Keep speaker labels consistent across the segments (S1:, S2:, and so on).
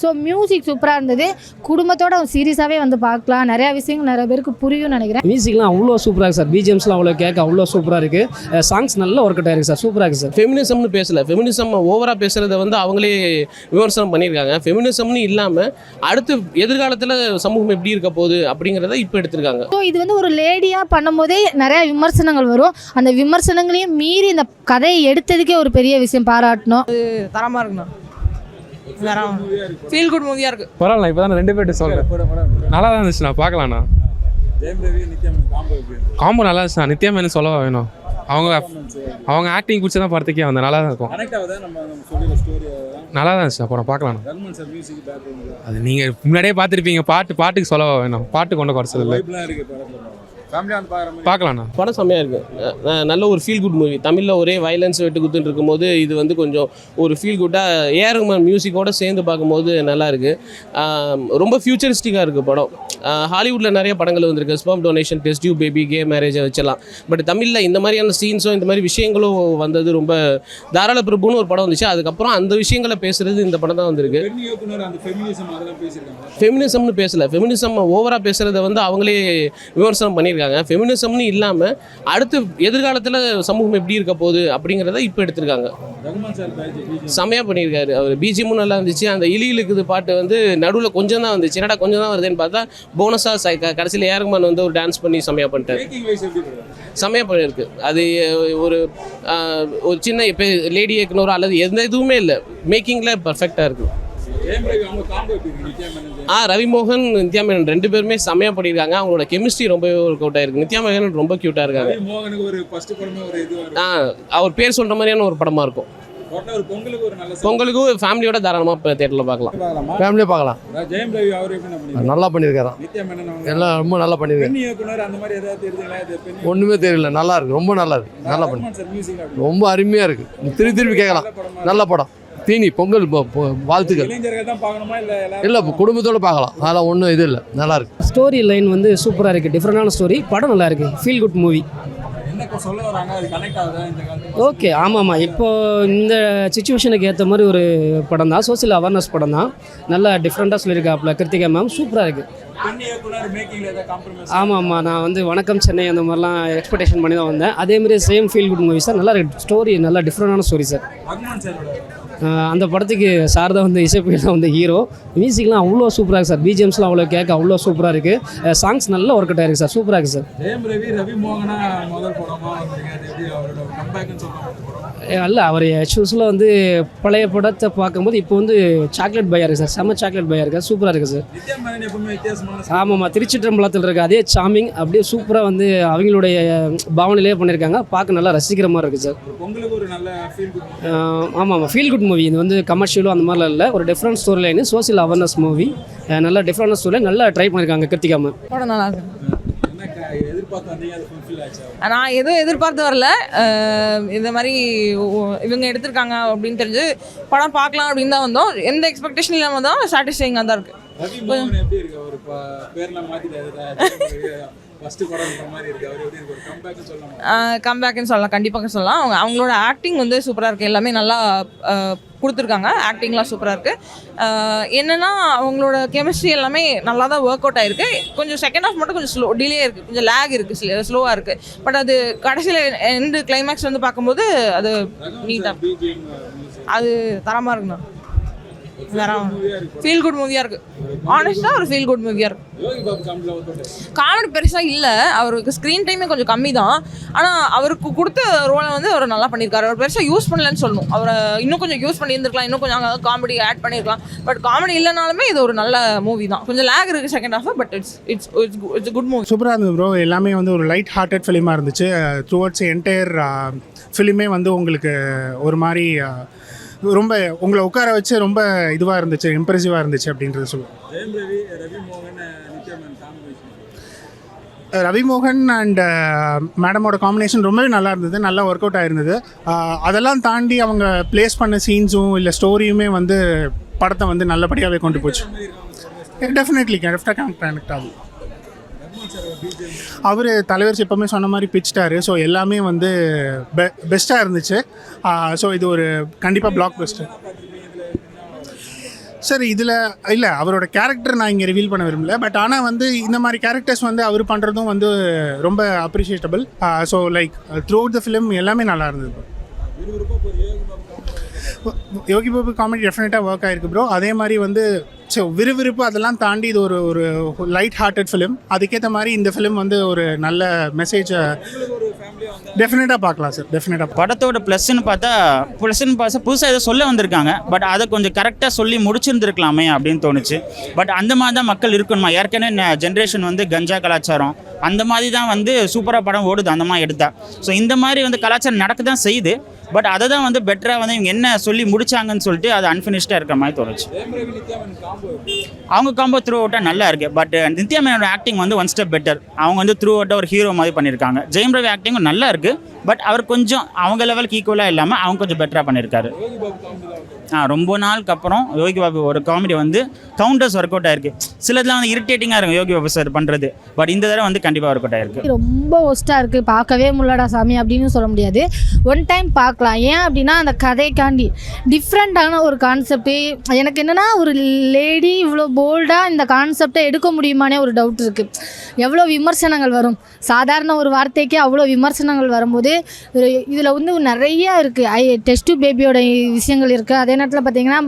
S1: So music சூப்பராக இருந்தது. குடும்பத்தோட சீரியஸாகவே வந்து பார்க்கலாம். நிறையா விஷயங்கள் நிறைய பேருக்கு புரியும்னு நினைக்கிறேன்.
S2: மியூசிக்லாம் அவ்வளோ சூப்பராக இருக்குது சார். பிஜிஎம்ஸ்லாம் அவ்வளோ கேட்க அவ்வளோ சூப்பராக இருக்குது. சாங்ஸ் நல்ல ஒர்க் அவுட் ஆயிருக்கு சார். சூப்பராக இருக்குது சார்.
S3: ஃபெமினிசம்னு பேசலை, ஃபெமினிசம் ஓவராக பேசுகிறத வந்து அவங்களே விமர்சனம் பண்ணியிருக்காங்க. ஃபெமினிசம்னு இல்லாமல் அடுத்து எதிர்காலத்தில் சமூகம் எப்படி இருக்க போகுது அப்படிங்கிறத இப்போ எடுத்திருக்காங்க.
S1: ஸோ இது வந்து ஒரு லேடியாக பண்ணும்போதே நிறையா விமர்சனங்கள் வரும். அந்த விமர்சனங்களையும் மீறி இந்த கதையை எடுத்ததுக்கே ஒரு பெரிய விஷயம் பாராட்டணும்.
S4: அது தரமாக இருக்குண்ணா. ஃபீல் குட் மூவியாக இருக்குது.
S5: பரவாயில்ல. இப்போ தான் 2 பேர்ட்டு சொல்கிறேன். நல்லா தான் இருந்துச்சுண்ணா. பார்க்கலாண்ணா. காம்போ நல்லா இருந்துச்சுண்ணா. நித்யா மேனன் சொல்லவா வேணும். அவங்க ஆக்டிங் பிடிச்சி தான் படத்துக்கே வந்தேன். நல்லா தான் இருக்கும். நல்லா தான் இருந்துச்சு. அப்புறம் பார்க்கலாண்ணா. அது நீங்கள் முன்னாடியே பார்த்துருப்பீங்க. பாட்டுக்கு சொல்லவா வேணும். பாட்டு கொண்டு குறைச்சதில்லை. பார்க்கலாண்ணா.
S3: படம் செம்மையாக இருக்குது. நல்ல ஒரு ஃபீல் குட் மூவி. தமிழில் ஒரே வயலன்ஸ் வெட்டு குத்துன்னு இருக்கும்போது இது வந்து கொஞ்சம் ஒரு ஃபீல் குட்டாக ஏஆர் ரஹ்மான் மியூசிக்கோடு சேர்ந்து பார்க்கும்போது நல்லா இருக்குது. ரொம்ப ஃபியூச்சரிஸ்டிக்காக இருக்குது படம். ஹாலிவுட்டில் நிறைய படங்கள் வந்திருக்கு. Sperm donation, test tube baby, gay மேரேஜை வச்சலாம். பட் தமிழில் இந்த மாதிரியான சீன்ஸும் இந்த மாதிரி விஷயங்களும் வந்தது ரொம்ப. தாராள பிரபுன்னு ஒரு படம் வந்துச்சு. அதுக்கப்புறம் அந்த விஷயங்களை பேசுகிறது இந்த படம் தான் வந்திருக்கு. ஃபெமினிசம்னு பேசலை, ஃபெமினிசம் ஓவராக பேசுகிறத வந்து அவங்களே விமர்சனம் பண்ணியிருக்காங்க. ஃபெமினிசம்னு இல்லாமல் அடுத்து எதிர்காலத்தில் சமூகம் எப்படி இருக்க போகுது அப்படிங்கிறத இப்போ எடுத்திருக்காங்க. செமையாக பண்ணியிருக்காரு அவர். பிஜிஎம்மும் நல்லா இருந்துச்சு. அந்த இலியிலுக்குது பாட்டு வந்து நடுவில் கொஞ்சம் தான் வந்துச்சு. என்னடா கொஞ்சம் தான் வருதுன்னு பார்த்தா போனஸாக கடைசியில் ஏஆர் ரஹ்மான் வந்து ஒரு டான்ஸ் பண்ணி செமையாக பண்ணிட்டார். செமையாக பண்ணியிருக்கு. அது ஒரு சின்ன இப்போ லேடி ஏக்குனரோ அல்லது எந்த இதுவுமே இல்லை. மேக்கிங்கில் பர்ஃபெக்டாக இருக்குது. ரவிமோகன், நித்யா மேனன் 2 பேருமே செம்மையாக பண்ணியிருக்காங்க. அவங்களோட கெமிஸ்ட்ரி ரொம்பவே ஒர்க் அவுட் ஆயிருக்கு. நித்யா மேனன் ரொம்ப க்யூட்டாக இருக்காங்க. அவர் பேர் சொல்கிற மாதிரியான ஒரு படமாக இருக்கும். பொங்கலுக்கு ஃபேமிலியோட தாராளமாக இப்போ தேட்டரில் பார்க்கலாம்.
S6: ஃபேமிலியாக பார்க்கலாம். நல்லா பண்ணியிருக்காராம். எல்லாம் ரொம்ப நல்லா பண்ணியிருக்காரு. ஒன்றுமே தெரியல. நல்லா இருக்குது. ரொம்ப நல்லா இருக்குது. நல்லா பண்ணி ரொம்ப அருமையாக இருக்குது. திருப்பி கேட்கலாம். நல்ல படம். தீனி பொங்கல் வாழ்த்துக்கள். இல்லை குடும்பத்தோடு பார்க்கலாம். அதெல்லாம் ஒன்றும் இது இல்லை. நல்லா இருக்குது.
S2: ஸ்டோரி லைன் வந்து சூப்பராக இருக்குது. டிஃப்ரெண்டான ஸ்டோரி. படம் நல்லா இருக்குது. Feel good movie. ஓகே. ஆமாம். இப்போது இந்த சிச்சுவேஷனுக்கு ஏற்ற மாதிரி ஒரு படம் தான். சோசியல் அவேர்னஸ் படம் தான். நல்லா டிஃப்ரெண்ட்டாக சொல்லியிருக்காப்புல கிருத்திகா மேம். சூப்பராக இருக்குது. ஆமாம். நான் வந்து வணக்கம் சென்னை அந்த மாதிரிலாம் எக்ஸ்பெக்டேஷன் பண்ணி தான் வந்தேன். அதேமாதிரி same feel good movie sir. நல்லா இருக்குது. ஸ்டோரி நல்லா டிஃப்ரெண்டான ஸ்டோரி சார். அந்த படத்துக்கு சார் தான் வந்து இசைப்பியல் தான் வந்து ஹீரோ. மியூசிக்லாம் அவ்வளோ சூப்பராக இருக்குது சார். பிஜிஎம்ஸ்லாம் அவ்வளோ கேட்க அவ்வளோ சூப்பராக இருக்குது. சாங்ஸ் நல்ல ஒர்க் அவுட் ஆயிருக்கு சார். சூப்பராக இருக்குது சார். இல்லை அவர் ஷூஸில் வந்து பழைய படத்தை பார்க்கும்போது இப்போ வந்து சாக்லேட் பையாக இருக்குது சார். செம்ம சாக்லேட் பையாக இருக்குது. சூப்பராக இருக்குது சார். ஆமாம்மா. திருச்சிற்றம்பலத்தில் இருக்குது அதே சாமிங் அப்படியே சூப்பராக வந்து அவங்களுடைய பாவனையிலே பண்ணியிருக்காங்க. பார்க்க நல்லா ரசிக்கிற மாதிரி இருக்குது சார். ஆமாம். Feel good movie. இது வந்து கமர்ஷியலும் அந்த மாதிரிலாம் இல்லை. ஒரு different story line. Social awareness movie. நல்லா டிஃப்ரெண்டான ஸ்டோரி லைன். நல்லா ட்ரை பண்ணியிருக்காங்க கிருத்திகா மேம்.
S4: படம் நல்லா இருக்கு. நான் எதுவும் எதிர்பார்த்து வரல. இந்த மாதிரி இவங்க எடுத்திருக்காங்க அப்படின்னு தெரிஞ்சு படம் பார்க்கலாம் அப்படின்னு தான் வந்தோம். எந்த எக்ஸ்பெக்டேஷன் இல்லாமல் தான் சாட்டிஸ்ஃபைங்காக தான் இருக்குது. கம்பேக்னு சொல்லலாம். கண்டிப்பாக சொல்லலாம். அவங்களோட ஆக்டிங் வந்து சூப்பராக இருக்குது. எல்லாமே நல்லா கொடுத்துருக்காங்க. ஆக்டிங்லாம் சூப்பராக இருக்குது. என்னென்னா அவங்களோட கெமிஸ்ட்ரி எல்லாமே நல்லா தான் ஒர்க் அவுட் ஆகிருக்கு. கொஞ்சம் செகண்ட் ஹாஃப் மட்டும் கொஞ்சம் டிலே இருக்குது. கொஞ்சம் லேக் இருக்குது. ஸ்லோவாக இருக்குது. பட் அது கடைசியில் எண்டு கிளைமேக்ஸ் வந்து பார்க்கும்போது அது நீட்டாக அது தரமாக இருக்குண்ணா. ஃபீல் குட் மூவியாக இருக்குது. ஆனஸ்ட்டாக ஒரு ஃபீல் குட் மூவியாக இருக்குது. காமெடி பெருசாக இல்லை. அவருக்கு ஸ்க்ரீன் டைமே கொஞ்சம் கம்மி தான். ஆனால் அவருக்கு கொடுத்த ரோலை வந்து அவர் நல்லா பண்ணியிருக்காரு. அவர் பெருசாக யூஸ் பண்ணலன்னு சொல்லணும். அவரை இன்னும் கொஞ்சம் யூஸ் பண்ணியிருந்துருக்கலாம். இன்னும் கொஞ்சம் அங்கே காமெடி ஆட் பண்ணியிருக்கலாம். பட் காமெடி இல்லைனாலுமே இது ஒரு நல்ல மூவி தான். கொஞ்சம் லேக் இருக்குது second half. But it's good movie.
S7: சூப்பராக இருந்தது ப்ரோ. எல்லாமே வந்து ஒரு லைட் ஹார்ட்டட் ஃபிலிமாக இருந்துச்சு. த்ரூவர்ட்ஸ் என்டையர் ஃபிலிமே வந்து உங்களுக்கு ஒரு மாதிரி ரொம்ப உங்களை உட்கார வச்சு ரொம்ப இதுவாக இருந்துச்சு. இம்ப்ரெசிவாக இருந்துச்சு அப்படின்றது சொல்லுவோம். ரவிமோகன் அண்ட் மேடமோட காம்பினேஷன் ரொம்பவே நல்லா இருந்தது. நல்லா ஒர்க் அவுட் ஆகிருந்தது. அதெல்லாம் தாண்டி அவங்க ப்ளேஸ் பண்ண சீன்ஸும் இல்லை ஸ்டோரியுமே வந்து படத்தை வந்து நல்லபடியாகவே கொண்டு போச்சு. டெஃபினெட்லி கனெக்ட் ஆகும். அவர் தலைவர் எப்போவுமே சொன்ன மாதிரி பிச்சிட்டாரு. ஸோ எல்லாமே வந்து பெஸ்ட்டாக இருந்துச்சு. ஸோ இது ஒரு கண்டிப்பாக பிளாக் பஸ்டர். சார் இதில் இல்லை அவரோட கேரக்டர் நான் இங்கே ரிவீல் பண்ண விரும்பல. பட் ஆனால் வந்து இந்த மாதிரி கேரக்டர்ஸ் வந்து அவர் பண்ணுறதும் வந்து ரொம்ப appreciable. So like through out the film எல்லாமே நல்லா இருந்தது. யோகி பாபு காமெடி டெஃபினட்டாக ஒர்க் ஆகிருக்கு ப்ரோ. அதே மாதிரி வந்து ஸோ விறுவிறுப்பு அதெல்லாம் தாண்டி இது ஒரு லைட் ஹார்ட்டட் ஃபிலிம். அதுக்கேற்ற மாதிரி இந்த ஃபிலிம் வந்து ஒரு நல்ல மெசேஜை டெஃபினட்டாக பார்க்கலாம் சார். டெஃபினட்டாக
S8: படத்தோட ப்ளஸ்ன்னு பார்த்தா புதுசாக ஏதோ சொல்ல வந்திருக்காங்க. பட் அதை கொஞ்சம் கரெக்டாக சொல்லி முடிச்சிருந்துருக்கலாமே அப்படின்னு தோணுச்சு. பட் அந்த மாதிரி தான் மக்கள் இருக்கணுமா? ஏற்கனவே ஜென்ரேஷன் வந்து கஞ்சா கலாச்சாரம் அந்த மாதிரி தான் வந்து சூப்பராக படம் ஓடுது அந்த மாதிரி எடுத்தா. ஸோ இந்த மாதிரி வந்து கலாச்சாரம் நடக்க தான் செய்யுது. பட் அதை தான் வந்து பெட்டராக வந்து இவங்க என்ன சொல்லி முடிச்சாங்கன்னு சொல்லிட்டு அது அன்ஃபினிஷ்டாக இருக்கிற மாதிரி தோணுச்சு. அவங்க காம்போ த்ரூ அவுட்டாக நல்லா இருக்குது. பட் நித்யா மேனோட ஆக்டிங் வந்து ஒன் ஸ்டெப் பெட்டர். அவங்க வந்து த்ரூ அவுட்டாக ஒரு ஹீரோ மாதிரி பண்ணியிருக்காங்க. ஜெயம் ரவி ஆக்டிங்கும் நல்லா இருக்குது. பட் அவர் கொஞ்சம் அவங்க லெவலுக்கு ஈக்குவலாக இல்லாமல் அவங்க கொஞ்சம் பெட்டராக பண்ணியிருக்காரு. ரொம்ப நாளுக்கு அப்புறம் யோகி பாபு ஒரு காமெடி வந்து கவுண்டர்ஸ் ஒர்க் அவுட் ஆயிருக்கு. சிலதுலாம் வந்து இரிட்டேட்டிங்காக இருக்கும் யோகி பாபு சார் பண்ணுறது. பட் இந்த தடவை வந்து கண்டிப்பாக ஒர்க் அவுட் ஆயிருக்கு.
S1: ரொம்ப ஒஸ்ட்டாக இருக்குது, பார்க்கவே முள்ளடா சாமி அப்படின்னு சொல்ல முடியாது. ஒன் டைம் பார்க்கலாம். ஏன் அப்படின்னா அந்த கதைக்காண்டி டிஃப்ரெண்ட்டான ஒரு கான்செப்ட்டு. எனக்கு என்னென்னா ஒரு லேடி இவ்வளோ போல்டாக இந்த கான்செப்டை எடுக்க முடியுமானே ஒரு டவுட் இருக்குது. எவ்வளோ விமர்சனங்கள் வரும், சாதாரண ஒரு வார்த்தைக்கே அவ்வளோ விமர்சனங்கள் வரும்போது இதில் வந்து நிறையா இருக்குது. டெஸ்ட் பேபியோட விஷயங்கள் இருக்குது. அதே நேரத்தில் பார்த்திங்கன்னா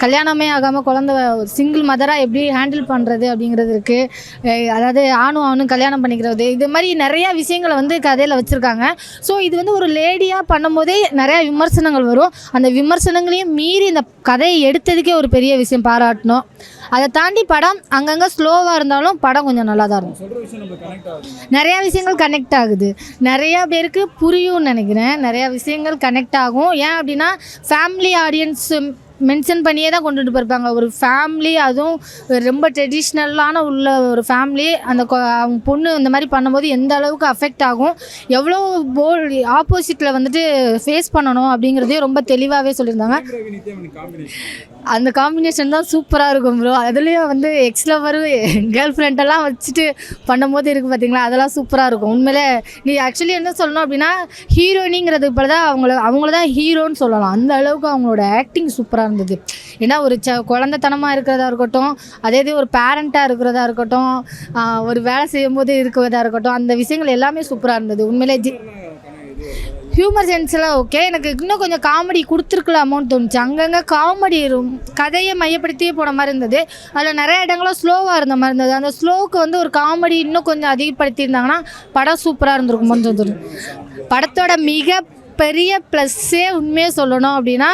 S1: கல்யாணமே ஆகாமல் குழந்தை சிங்கிள் மதராக எப்படி ஹேண்டில் பண்ணுறது அப்படிங்கிறது இருக்குது. அதாவது ஆணும் கல்யாணம் பண்ணிக்கிறது, இது மாதிரி நிறையா விஷயங்களை வந்து கதையில் வச்சுருக்காங்க. ஸோ இது வந்து ஒரு லேடியாக பண்ணும்போதே நிறையா விமர்சனங்கள் வரும். அந்த விமர்சனங்களையும் மீறி இந்த கதையை எடுத்ததுக்கே ஒரு பெரிய விஷயம் பாராட்டணும். அதை தாண்டி படம் அங்கங்கே ஸ்லோவாக இருந்தாலும் படம் கொஞ்சம் நல்லா தான் இருக்கும். நிறையா விஷயங்கள் கனெக்ட் ஆகுது. நிறையா பேருக்கு புரியும்னு நினைக்கிறேன். நிறையா விஷயங்கள் கனெக்ட் ஆகும். ஏன் அப்படின்னா ஃபேமிலி ஆடியன்ஸ் மென்ஷன் பண்ணியே தான் கொண்டுட்டு போயிருப்பாங்க. ஒரு ஃபேமிலி, அதுவும் ரொம்ப ட்ரெடிஷ்னலான உள்ள ஒரு ஃபேமிலி, அந்த அவங்க பொண்ணு இந்த மாதிரி பண்ணும்போது எந்த அளவுக்கு அஃபெக்ட் ஆகும், எவ்வளோ ஆப்போசிட்டில் வந்துட்டு ஃபேஸ் பண்ணணும் அப்படிங்கிறதையும் ரொம்ப தெளிவாகவே சொல்லியிருந்தாங்க. அந்த காம்பினேஷன் தான் சூப்பராக இருக்கும் ப்ரோ. அதுலேயும் வந்து எக்ஸ்லவர் கேர்ள் ஃப்ரெண்டெல்லாம் வச்சுட்டு பண்ணும்போது இருக்குது பார்த்தீங்களா, அதெல்லாம் சூப்பராக இருக்கும். உண்மையிலே நீ ஆக்சுவலி என்ன சொல்லணும் அப்படின்னா ஹீரோயினிங்கிறது இப்போ தான் அவங்கள தான் ஹீரோன்னு சொல்லலாம். அந்த அளவுக்கு அவங்களோட ஆக்டிங் சூப்பராக இருந்தது. ஏன்னா ஒரு குழந்தைத்தனமாக இருக்கிறதா இருக்கட்டும், அதே ஒரு பேரண்ட்டாக இருக்கிறதா இருக்கட்டும், ஒரு வேலை செய்யும்போது இருக்கிறதா இருக்கட்டும், அந்த விஷயங்கள் எல்லாமே சூப்பராக இருந்தது. உண்மையிலே ஹியூமர் சென்ஸ்லாம் ஓகே. எனக்கு இன்னும் கொஞ்சம் காமெடி கொடுத்துருக்கலாமோன்னு தோணுச்சு. அங்கங்கே காமெடி கதையை மையப்படுத்தியே போன மாதிரி இருந்தது. அதில் நிறைய இடங்களும் ஸ்லோவாக இருந்த மாதிரி இருந்தது. அந்த ஸ்லோவுக்கு வந்து ஒரு காமெடி இன்னும் கொஞ்சம் அதிகப்படுத்தியிருந்தாங்கன்னா படம் சூப்பராக இருந்திருக்குமோன்னு தோணுது. படத்தோட மிக பெரிய ப்ளஸ்ஸே உண்மையாக சொல்லணும் அப்படின்னா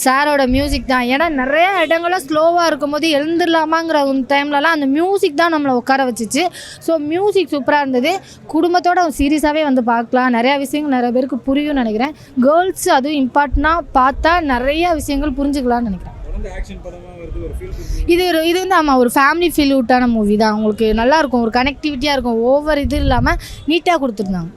S1: சாரோட மியூசிக் தான். ஏன்னா நிறைய இடங்களில் ஸ்லோவாக இருக்கும்போது எழுந்துடலாமாங்கிற டைம்லலாம் அந்த மியூசிக் தான் நம்மளை உட்கார வச்சிச்சு. ஸோ மியூசிக் சூப்பராக இருந்தது. குடும்பத்தோட சீரியஸாகவே வந்து பார்க்கலாம். நிறையா விஷயங்கள் நிறைய பேருக்கு புரியும்னு நினைக்கிறேன். கேர்ள்ஸ் அதுவும் இம்பார்ட்டண்ட்டாக பார்த்தா நிறைய விஷயங்கள் புரிஞ்சுக்கலாம்னு நினைக்கிறேன். இது வந்து ஆமாம் ஒரு ஃபேமிலி ஃபீல் அவுட்டான மூவி தான். உங்களுக்கு நல்லாயிருக்கும், ஒரு கனெக்டிவிட்டியாக இருக்கும். ஓவர் இது இல்லாமல் நீட்டாக கொடுத்துருந்தாங்க.